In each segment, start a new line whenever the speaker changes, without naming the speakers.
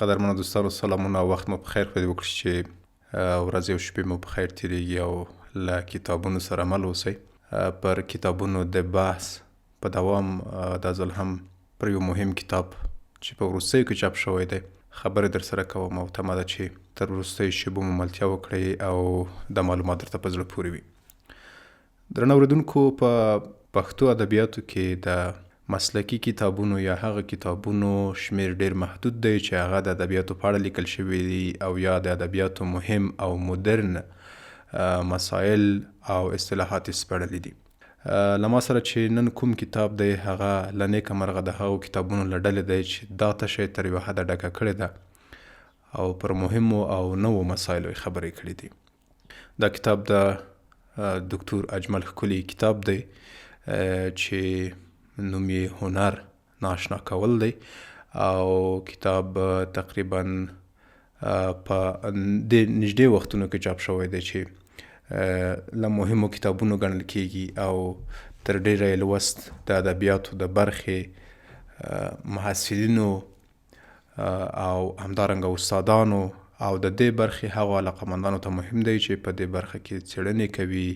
قدرمنو دوستانو سلامونه او وخت مو په خیر خو دې وکړي چې ورځې او شپې مو په خیر تیریږي او له کتابونو سره مل اوسئ. پر کتابونو د بحث په دوام دا ځل هم پر یو مهم کتاب چې په وروستیو کې چاپ شوی دی خبرې در سره کوم او تمه ده چې تر وروستیو شیبو مو ملتیا وکړئ او د معلومات درته په زړه پورې وي. درنه اورېدونکو، په پښتو ادبیاتو کې د مسلکی کتابونو یا هغه کتابونو شمیر ډیر محدود دی چې هغه د ادبیاتو په اړه لیکل شوي دي او یا د ادبیاتو مهم او مدرن مسائل او اصطلاحات سپړلي دي. له ما سره چې نن کوم کتاب دی هغه له نیکه مرغه د هغو کتابونو له ډلې دی چې دا تشه تر یوه حده ډکه کړې ده او پر مهمو او نوو مسایلو یې خبرې کړي دي. دا کتاب د دکتور اجمل ښکلي کتاب دی چې نوم یې هنر ناشنا کول دی او کتاب تقریبا په د نږدې وختونو کې چاپ شوی دی چې له مهمو کتابونو ګڼل کیږي او تر ډیره یې لوست د ادبیاتو د برخې محصلینو او همدارنګه استادانو او د دې برخې هغو علاقمندانو ته مهم دی چې په دې برخه کې څیړنې کوي،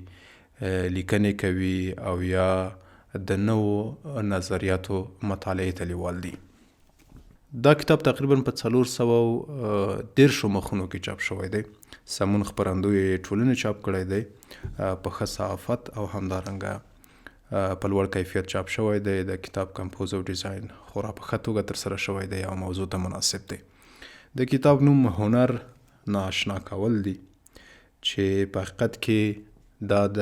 لیکنې کوي او یا د نوو نظریاتو مطالعې ته لیوال دي. دا کتاب تقریبا په 410 مخونو کې چاپ شوی دی. سمون خپرندوی ټولنې چاپ کړی دی په ښه صحافت او همدارنګه په لوړ کیفیت چاپ شوی دی. د کتاب کمپوز او ډیزاین خورا په ښه توګه تر سره شوی دی او موضوع ته مناسب دی. د کتاب نوم هنر ناشنا کول دی چې په حقیقت کې دا د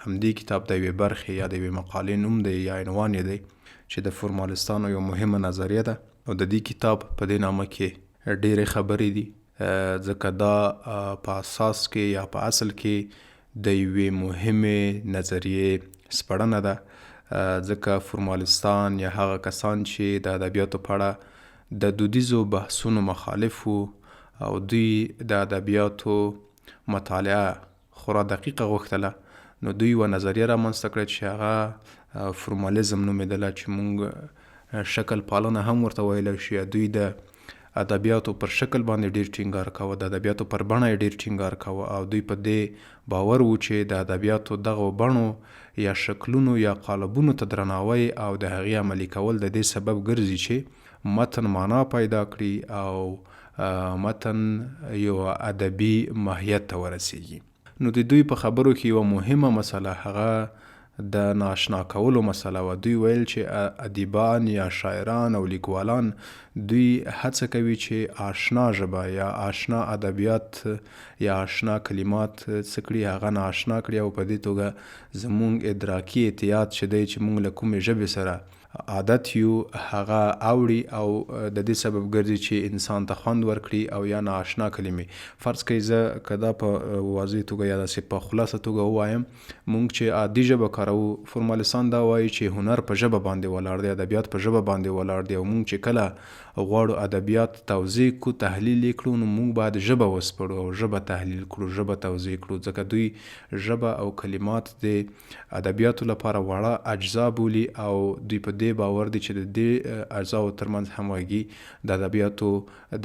همدې کتاب د یوې برخې یا د یوې مقالې نوم دی یا عنوان یې دی چې د فورمالستانو یو مهمه نظریه ده او د دې کتاب په دې نامه کې ډېرې خبرې دي ځکه دا په اساس کې یا په اصل کې د یوې مهمې نظریې سپړنه ده ځکه فورمالستان یا هغه کسان چې د ادبیاتو په اړه د دودیزو بحثونو مخالف وو او دوی د ادبیاتو مطالعه خورا دقیقه غوښتله، نو دوی یوه نظریه رامنځته کړه چې هغه فورمالیزم نومېدله چې موږ شکل پالنه هم ورته ویلی شي. دوی د ادبیاتو پر شکل باندې ډېر ټینګار کوه، د ادبیاتو پر بڼه یې ډېر ټینګار کوه او دوی په دې باور و چې د ادبیاتو دغو بڼو یا شکلونو یا قالبونو ته درناوی او د هغې عملي کول د دې سبب ګرځي چې متن معنا پیدا کړي او متن یو ادبي ماهیت ته ورسیږي. نو د دوی په خبرو کې یوه مهمه مسله هغه د ناشنا کولو مسله و. دوی ویل چې ادیبان یا شاعران او لیکوالان دوی هڅه کوي چې آشنا ژبه یا آشنا ادبیات یا آشنا کلمات څه کړي هغه ناشنا کړي او په دې توګه زمونږ ادراکي احتیاط چې دی چې مونږ له کومې ژبې سره عادت یو هغه اوړي او د دې سبب ګرځي چې انسان ته خوند ورکړي او یا ناشنا کلمې. فرض کړئ زه که دا په واضح توګه یا داسې په خلاصه توګه ووایم، مونږ چې عادي ژبه کاروو فورمالستان دا وایي چې هنر په ژبه باندې ولاړ دی، ادبیات په ژبه باندې ولاړ دی او مونږ چې کله غواړو ادبیات توضیح کړو، تحلیل یې کړو، نو مونږ باید ژبه وسپړو او ژبه تحلیل کړو، ژبه توضیح کړو ځکه دوی ژبه او کلمات د ادبیاتو لپاره وړه اجزا بولي او دوی په دې باور دی چې د دې اجزاو ترمنځ همغږي د ادبیاتو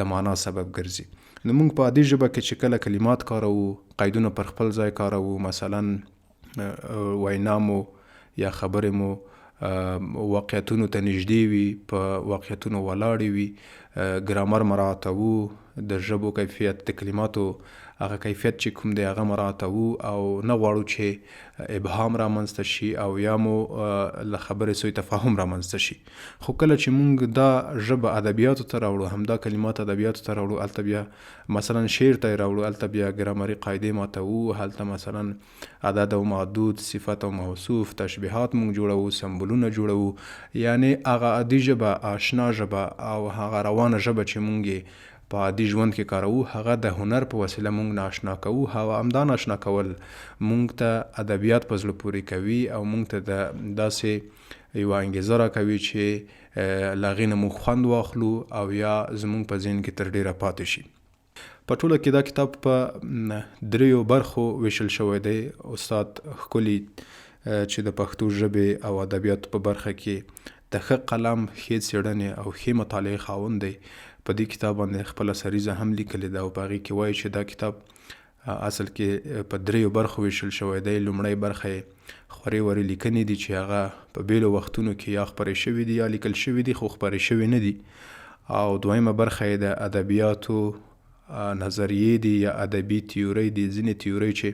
د معنا سبب ګرځي. نو موږ په عادي ژبه کې چې کله کلمات کاروو، قیدونه پر خپل ځای کاروو، مثلا وینا مو یا خبرې مو واقعیتونو ته نږدې وي، په واقعیتونو ولاړې وي، ګرامر مراعاتوو، د ژبو کیفیت د کلماتو هغه کیفیت چې کوم دی هغه مراعاتوو او نه غواړو چې ابهام رامنځته شي او یا مو له خبرې سوء تفاهم رامنځته شي. خو کله چې موږ دا ژبه ادبیاتو ته راوړو، همدا کلمات ادبیاتو ته راوړو، هلته بیا مثلا شعر ته یې راوړو، هلته بیا ګرامري قاعدې ماتوو، هلته مثلا عدد او معدود، صفت او موصوف، تشبیهات موږ جوړوو، سمبولونه جوړوو، یعنی هغه عادي ژبه، آشنا ژبه او هغه روانه ژبه چې موږ په عادي ژوند کې کاروو هغه د هنر په وسیله موږ ناشنا کوو. همدا ناشنا کول موږ ته ادبیات په زړه پورې کوي او موږ ته د داسې یوه انګیزه راکوي چې له هغې نه موږ خوند واخلو او یا زموږ په ذهن کې تر ډیره پاتې شي. په ټوله کې دا کتاب په 3 برخو ویشل شوی دی. استاد ښکلي چې د پښتو ژبې او ادبیاتو په برخه کې د ښه قلم، ښې څېړنې او ښې مطالعې خاوند دی، په دې کتاب باندې خپله سریزه هم لیکلې ده او په هغې کې وایي چې دا کتاب اصل کې په 3 برخو ویشل شوی دی. لومړی برخه یې خورې ورې لیکنې دي چې هغه په بیلو وختونو کې یا خپرې شوي دي یا لیکل شوي دي خو خپرې شوي نه دي. او دویمه برخه یې د ادبیاتو نظریې دي یا ادبي تیورۍ دي، ځینې تیورۍ چې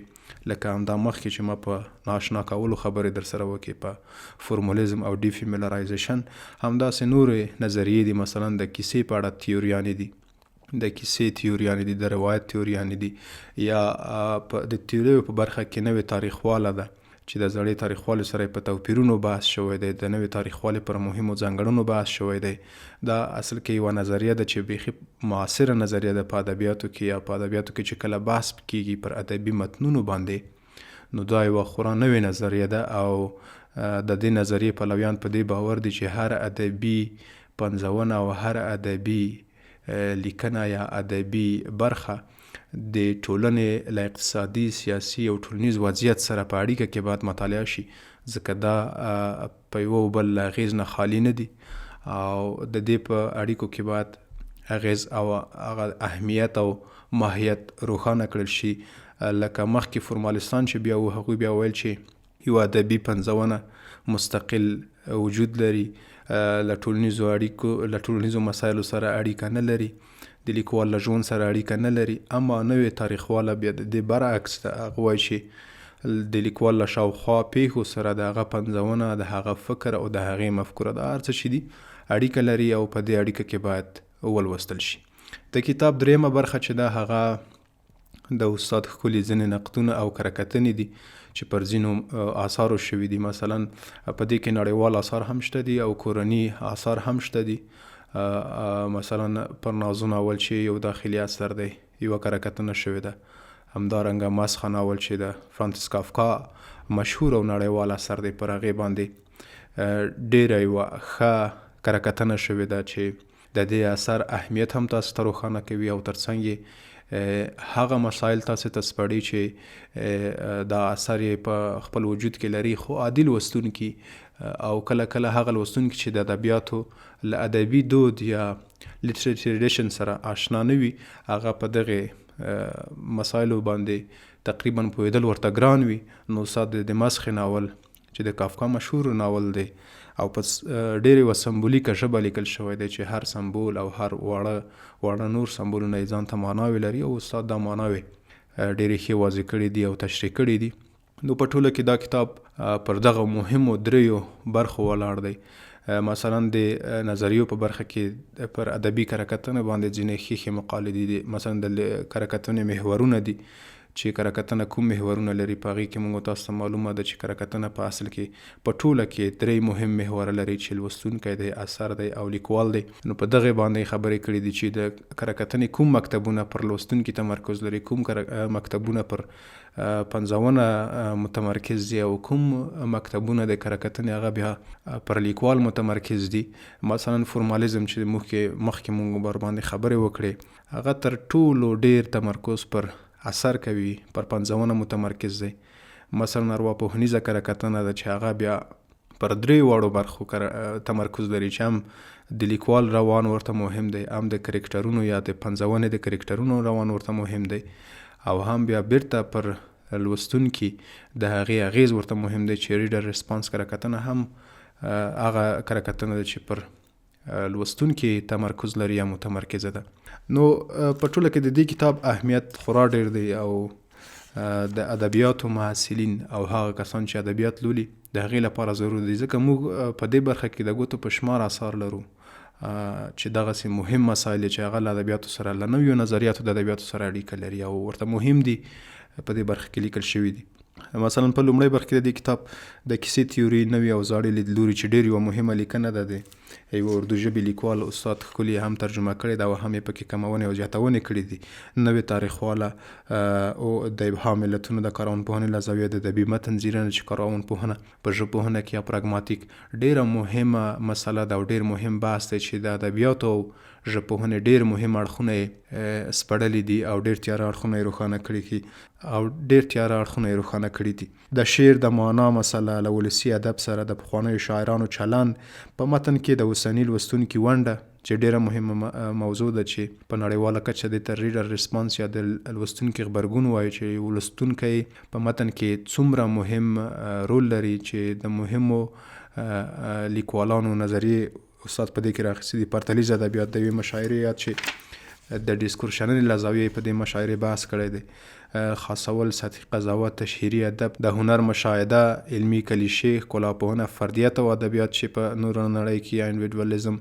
لکه همدا مخکې چې ما په ناشنا کولو خبرې در سره وکړې په فورمولیزم او ډیفیملرایزیشن، همداسې نورې نظریې دي، مثلا د کیسې په اړه تیوریانې دي، د کیسې تیوریانې دي، د روایت تیوریانې دي، یا د تیوریو په برخه کې نوې تاریخواله ده چې د زړې تاریخوالې سره په توپیرونو بحث شوی دی، د نوې تاریخوالې پر مهمو ځانګړنو بحث شوی دی. دا اصل کې یوه نظریه ده چې بیخي معاصره نظریه ده په ادبیاتو کې، یا په ادبیاتو کې چې کله بحث کیږي پر ادبي متنونو باندې، نو دا یوه خورا نوې نظریه ده. او د دې نظریې پلویان په دې باور دي چې هر ادبي پنځونه او هر ادبي لیکنه یا ادبي برخه د ټولنې له اقتصادي، سیاسي او ټولنیز وضعیت سره په اړیکه کې باید مطالعه شي، ځکه دا په یو بل اغیز نه خالی نه دي او د دې په اړیکو کې باید اغیز او هغه اهمیت او ماهیت روښانه کړل شي. لکه مخکې فورمالستان چې بیا هغوی بیا ویل چې یو ادبي پنځونه مستقل وجود لري، له ټولنیزو اړیکو له ټولنیزو مسایلو سره اړیکه نه لري، د لیکوال له ژوند سره اړیکه نه لري. اما نوې تاریخواله بیا د دې برعکس ده، هغه وایي چې د لیکوال له شاوخوا پیښو سره د هغه پنځونه، د هغه فکر او د هغې مفکوره، د هر څه چې دي اړیکه لري او په دې اړیکه کې باید ولوستل شي. د کتاب دریمه برخه چې ده هغه د استاد ښکلي ځینې نقدونه او کرکتنې دي چې پر ځینو آثارو شوي دي. مثلا په دې کې نړیوال آثار هم شته دي او کورني آثار هم شته دي. مثلا پر نازو ناول چې یو داخلي اثر دی، یوه کرکتنه شوې ده. همدارنګه مسخه ناول چې د فرانسیس کافکا مشهور او نړیوال اثر دی، پر هغې باندې ډیره یوه ښه کرکتنه شوې ده چې د دې اثر اهمیت هم تاسو ته روښانه کوي او ترڅنګ یې هغه مسایل تاسو ته سپړي چې دا اثر یې په خپل وجود کې لري، خو عادي لوستونکي او کله کله هغه لوستونکي چې د ادبیاتو له ادبي دود یا لیټرچر ټریډیشن سره آشنا نه وي، هغه په دغه مسایلو باندې تقریبا پوهېدل ورته ګران وي. نو استاد د مسخې ناول چې د کافکا مشهور ناول دی او په ډېرې یوه سمبولیکه ژبه لیکل شوی دی چې هر سمبول او هر واړه نور سمبولونه یې ځان ته معناوې لري او استاد دا معناوې ډېرې ښې واضح کړي دي او تشریح کړي دي. نو په ټوله کې دا کتاب پر دغه مهمو دریو برخو ولاړ دی. مثلا د نظریو په برخه کې پر ادبي کرکتنه باندې ځینې ښې مقالې دي. مثلا د کرکتنې محورونه دي چې کرکتنه کوم محورونه لري. په هغې کې موږ تاسو ته معلومه ده چې کرکتنه په اصل کې په ټوله کې 3 مهم محوره لري چې لوستونکی دی، اثر دی او لیکوال دی. نو په دغې باندې خبرې کړي دي چې د کرکتنې کوم مکتبونه پر لوستونکي تمرکز لري، کوم مکتبونه پر پنځونه متمرکز دي او کوم مکتبونه د کرکتنې هغه بیا پر لیکوال متمرکز دي. مثلا فورمالیزم چې مخکې موږ بر باندې خبرې وکړې، هغه تر ټولو ډیر تمرکز پر اثر کوي، پر پنځونه متمرکز دی. مثلا ارواپوهنیزه کرکتنه ده چې هغه بیا پر 3 واړو برخو تمرکز لري چې هم د لیکوال روان ورته مهم دی، هم د کرکټرونو یا د پنځونې د کرکټرونو روان ورته مهم دی، او هم بیا بیرته پر لوستونکي د هغې اغیز ورته مهم دی چې ریډر ریسپانس کرکتنه هم هغه کرکتنه ده چې پر لوستونکي تمرکز لري یا متمرکزه ده. نو په ټوله کې د دې کتاب اهمیت خورا ډیر دی او د ادبیاتو محصلین او هغه کسان چې ادبیات لولي د هغې لپاره ضرور دی، ځکه موږ په دې برخه کې د ګوتو په شمار آثار لرو چې دغسې مهم مسایل چې هغه له ادبیاتو سره، له نویو نظریاتو د ادبیاتو سره اړیکه لري او ورته مهم دي، په دې برخه کې لیکل شوي دي. مثلا په لومړی برخه کې د دې کتاب د کیسې تیوري نوي او زاړه لیدلوري چې ډېر یوه مهمه لیکنه ده د یوه اردو ژبې لیکوال استاد ښکلي هم ترجمه کړې ده او هم یې پکې کمونې او زیاتونې کړي دي. نوې تاریخواله او د ابهام علتونو د کارونپوهنې له زاویې د ادبي متن څېړنه چې کارونپوهنه په ژبپوهنه کې یا پراګماتیک ډېره مهمه مسله ده او ډېر مهم بحث دی چې د ادبیاتو او ژبپوهنې ډېر مهم اړخونه یې سپړلي دي او ډېر تیاره اړخونه یې روښانه کړي دي. د شعر د معنا مسله له ولسي ادب سره د پخوانیو شاعرانو چلند په متن کې د اوسني لوستونکي ونډه چې ډیره مهمه موضوع ده چې په نړیواله کچه د ریډر ریسپانس یا د لوستونکي غبرګون وایي چې لوستونکی په متن کې څومره مهم رول لري چې د مهمو لیکوالانو نظریې استاد په دې کې راخیستې دي. پرتلیز ادبیات د یوې مشاعرې یاد چې د ډیسکور شننې له زاویې په دې مشاعرې بحث کړی دی. خاصول، سطحي قضاوت، تشهیري ادب، د هنر مشاهده، علمي کلیشې، ښکلاپوهنه، فردیت او ادبیات چې په نور نړۍ کې یا انډیویډوالېزم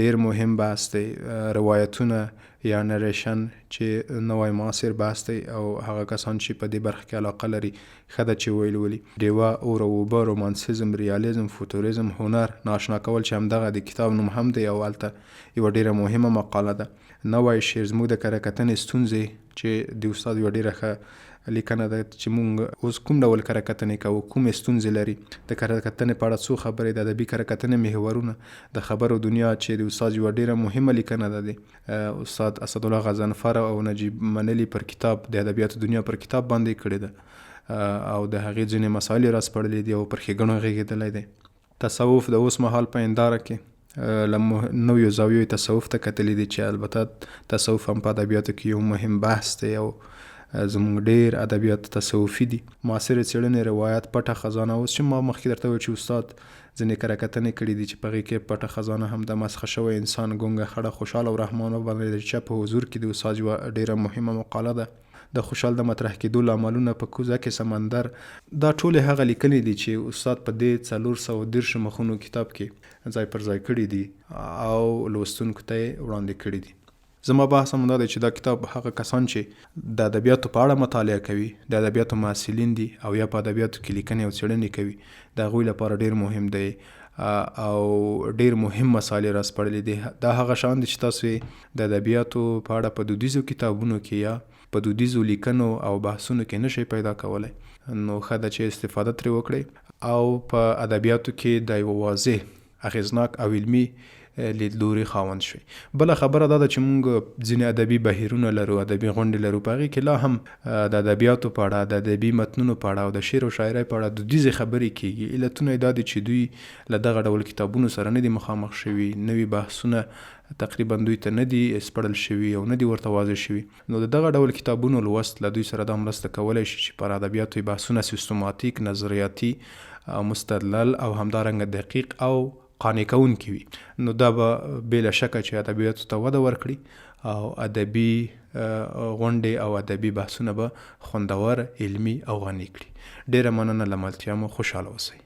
ډیر مهم بحث دی. روایتونه یا نریشن چې نوی معاصر بحث دی او هغه کسان چې په دې برخه کې علاقه لري ښه ده چې ویل ولي. ډیوه، اور او اوبه، رومانسیزم، ریالیزم، فوتوریزم، هنر، ناشنا کول چې همدغه د کتاب نوم هم دی او هلته یوه ډیره مهمه مقاله ده. نوی شعر، زموږ د کره کتنې ستونزې چې د استاد یوه ډیره ښه لیکنه ده چې موږ اوس کوم ډول کره کتنې کوو، کومې ستونزې لري. د کره کتنې په اړه څو خبرې، د ادبي کره کتنې محورونه، د خبرو دنیا چې د استاد یوه ډیره مهمه لیکنه ده دی استاد اسدالله غضنفر او نجیب منلي پر کتاب د ادبیاتو دنیا پر کتاب باندې کړی ده او د هغې ځینې مسایل یې راسپړلي دي او پر ښېګڼو غږېدلی دی. تصوف د اوس مهال په هنداره کې نویو زاویو تصوف ته کتلی دي چې البته تصوف هم په ادبیاتو کې یو مهم بحث دی او زموږ ډیر ادبیات تصوفي دي. معاصرې څېړنې، روایت، پټه خزانه، اوس چې ما مخکې درته وویل چې استاد ځینې کره کتنې کړي دي چې په هغې کې پټه خزانه هم د مسخه شوی انسان، ګونګه خړه، خوشحال او رحمان باندې د چا په حضور کې د استاد یوه ډیره مهمه مقاله ده. د خوشحال د مطرح کېدو لاملونه په کوزه کې سمندر، دا ټولې هغه لیکنې دي چې استاد په دې 430 مخونو کتاب کې ځای پر ځای کړي دي او لوستونکو ته یې وړاندې کړي دي. زما بحث هم دا دی چې دا کتاب هغه کسان چې د ادبیاتو په اړه مطالعه کوي، د ادبیاتو محصلین دي او یا په ادبیاتو کې لیکنې او څېړنې کوي، د هغوی لپاره ډیر مهم دی او ډیر مهم مسایل راسپړلي دي. دا هغه شان دي چې تاسو د ادبیاتو په اړه په دودیزو کتابونو کې یا په دودیزو لیکنو او بحثونو کې نشئ پیدا کولی، نو ښه ده چې استفاده ترې وکړئ او په ادبیاتو کې د یو واضح، اغیزناک او علمي لیدلوري خاوند شوي. بله خبره دا ده چې موږ ځینې ادبي بهیرونه لرو، ادبي غونډې لرو، په هغې کې لا هم د ادبیاتو په اړه، د ادبي متنونو په اړه او د شعر او شاعرۍ په اړه دودیزې خبرې کېږي. علتونه یې دا دي چې دوی له دغه ډول کتابونو سره نه دي مخامخ شوي، نوي بحثونه تقریبا دوی ته نه دي سپړل شوي او نه دي ورته واضح شوي. نو د دغه ډول کتابونو لوست له دوی سره دا مرسته کولی شي چې پر ادبیاتو بحثونه سیستماتیک، نظریاتي، مستدلل او همدارنګه دقیق او قانع کوونکي وي. نو دا به بې له شکه چې ادبیاتو ته وده ورکړي او ادبي غونډې او ادبي بحثونه به خوندور، علمي او غني کړي. ډیره مننه له ملتیا مو. خوشحاله اوسئ.